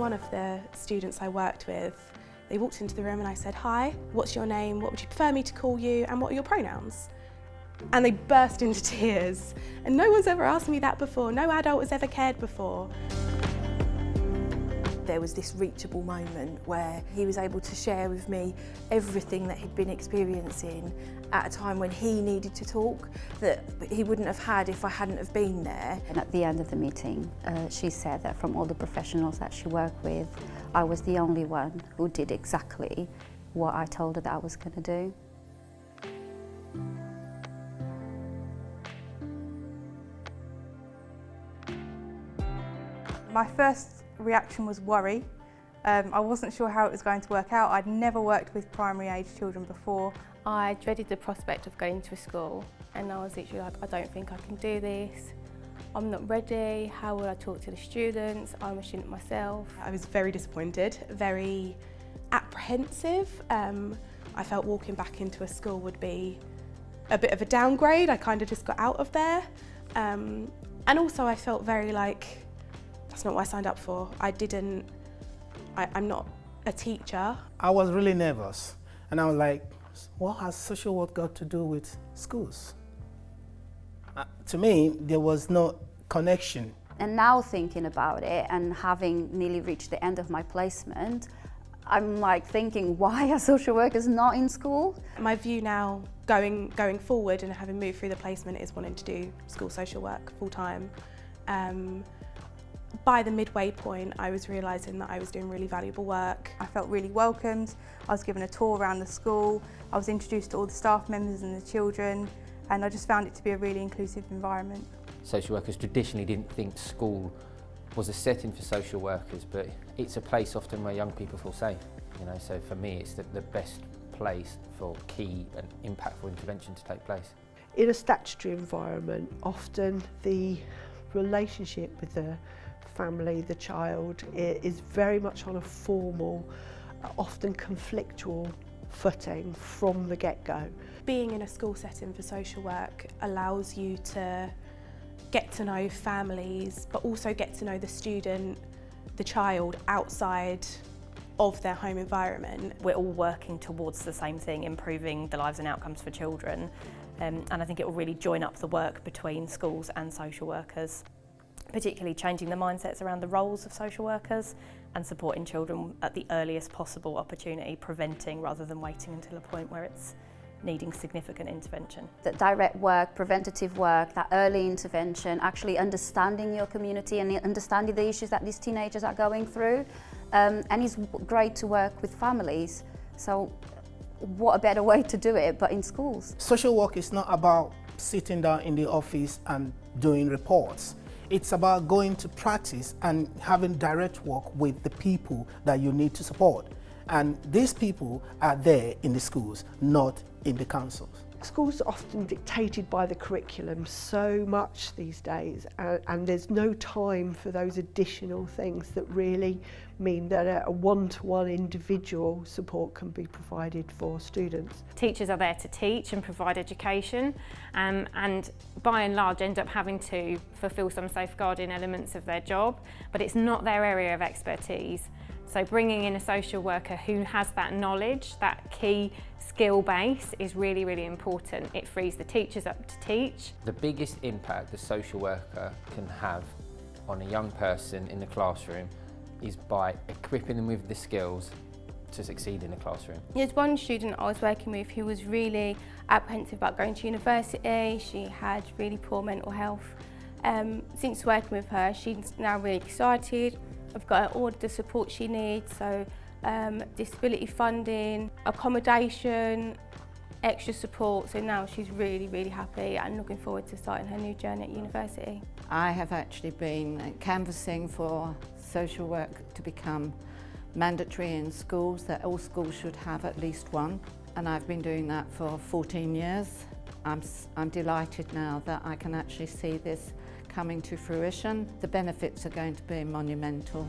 one of the students I worked with, they walked into the room and I said, "Hi, what's your name? What would you prefer me to call you? And what are your pronouns?" And they burst into tears. And no one's ever asked me that before. No adult has ever cared before. There was this reachable moment where he was able to share with me everything that he'd been experiencing at a time when he needed to talk that he wouldn't have had if I hadn't have been there. And at the end of the meeting, she said that from all the professionals that she worked with, I was the only one who did exactly what I told her that I was going to do. My first reaction was worry. I wasn't sure how it was going to work out. I'd never worked with primary age children before. I dreaded the prospect of going to a school, and I was literally like, I don't think I can do this. I'm not ready. How will I talk to the students? I'm a student myself. I was very disappointed, very apprehensive. I felt walking back into a school would be a bit of a downgrade. I kind of just got out of there. And also I felt very like, that's not what I signed up for. I'm not a teacher. I was really nervous, and I was like, what has social work got to do with schools? To me, there was no connection. And now thinking about it and having nearly reached the end of my placement, I'm like thinking, why are social workers not in school? My view now, going forward and having moved through the placement, is wanting to do school social work full time. By the midway point, I was realising that I was doing really valuable work. I felt really welcomed. I was given a tour around the school. I was introduced to all the staff members and the children, and I just found it to be a really inclusive environment. Social workers traditionally didn't think school was a setting for social workers, but it's a place often where young people feel safe. So for me, it's the best place for key and impactful intervention to take place. In a statutory environment, often the relationship with the family, the child, is very much on a formal, often conflictual footing from the get-go. Being in a school setting for social work allows you to get to know families, but also get to know the student, the child, outside of their home environment. We're all working towards the same thing, improving the lives and outcomes for children. And I think it will really join up the work between schools and social workers, particularly changing the mindsets around the roles of social workers and supporting children at the earliest possible opportunity, preventing rather than waiting until a point where it's needing significant intervention. That direct work, preventative work, that early intervention, actually understanding your community and understanding the issues that these teenagers are going through. And it's great to work with families. So what a better way to do it but in schools. Social work is not about sitting down in the office and doing reports. It's about going to practice and having direct work with the people that you need to support. And these people are there in the schools, not in the councils. Schools are often dictated by the curriculum so much these days, and there's no time for those additional things that really mean that a one-to-one individual support can be provided for students. Teachers are there to teach and provide education, and by and large end up having to fulfil some safeguarding elements of their job, but it's not their area of expertise. So bringing in a social worker who has that knowledge, that key skill base, is really, really important. It frees the teachers up to teach. The biggest impact the social worker can have on a young person in the classroom is by equipping them with the skills to succeed in the classroom. There's one student I was working with who was really apprehensive about going to university. She had really poor mental health. Since working with her, she's now really excited. I've got her all the support she needs, so disability funding, accommodation, extra support, so now she's really, really happy and looking forward to starting her new journey at university. I have actually been canvassing for social work to become mandatory in schools, that all schools should have at least one, and I've been doing that for 14 years. I'm delighted now that I can actually see this coming to fruition. The benefits are going to be monumental.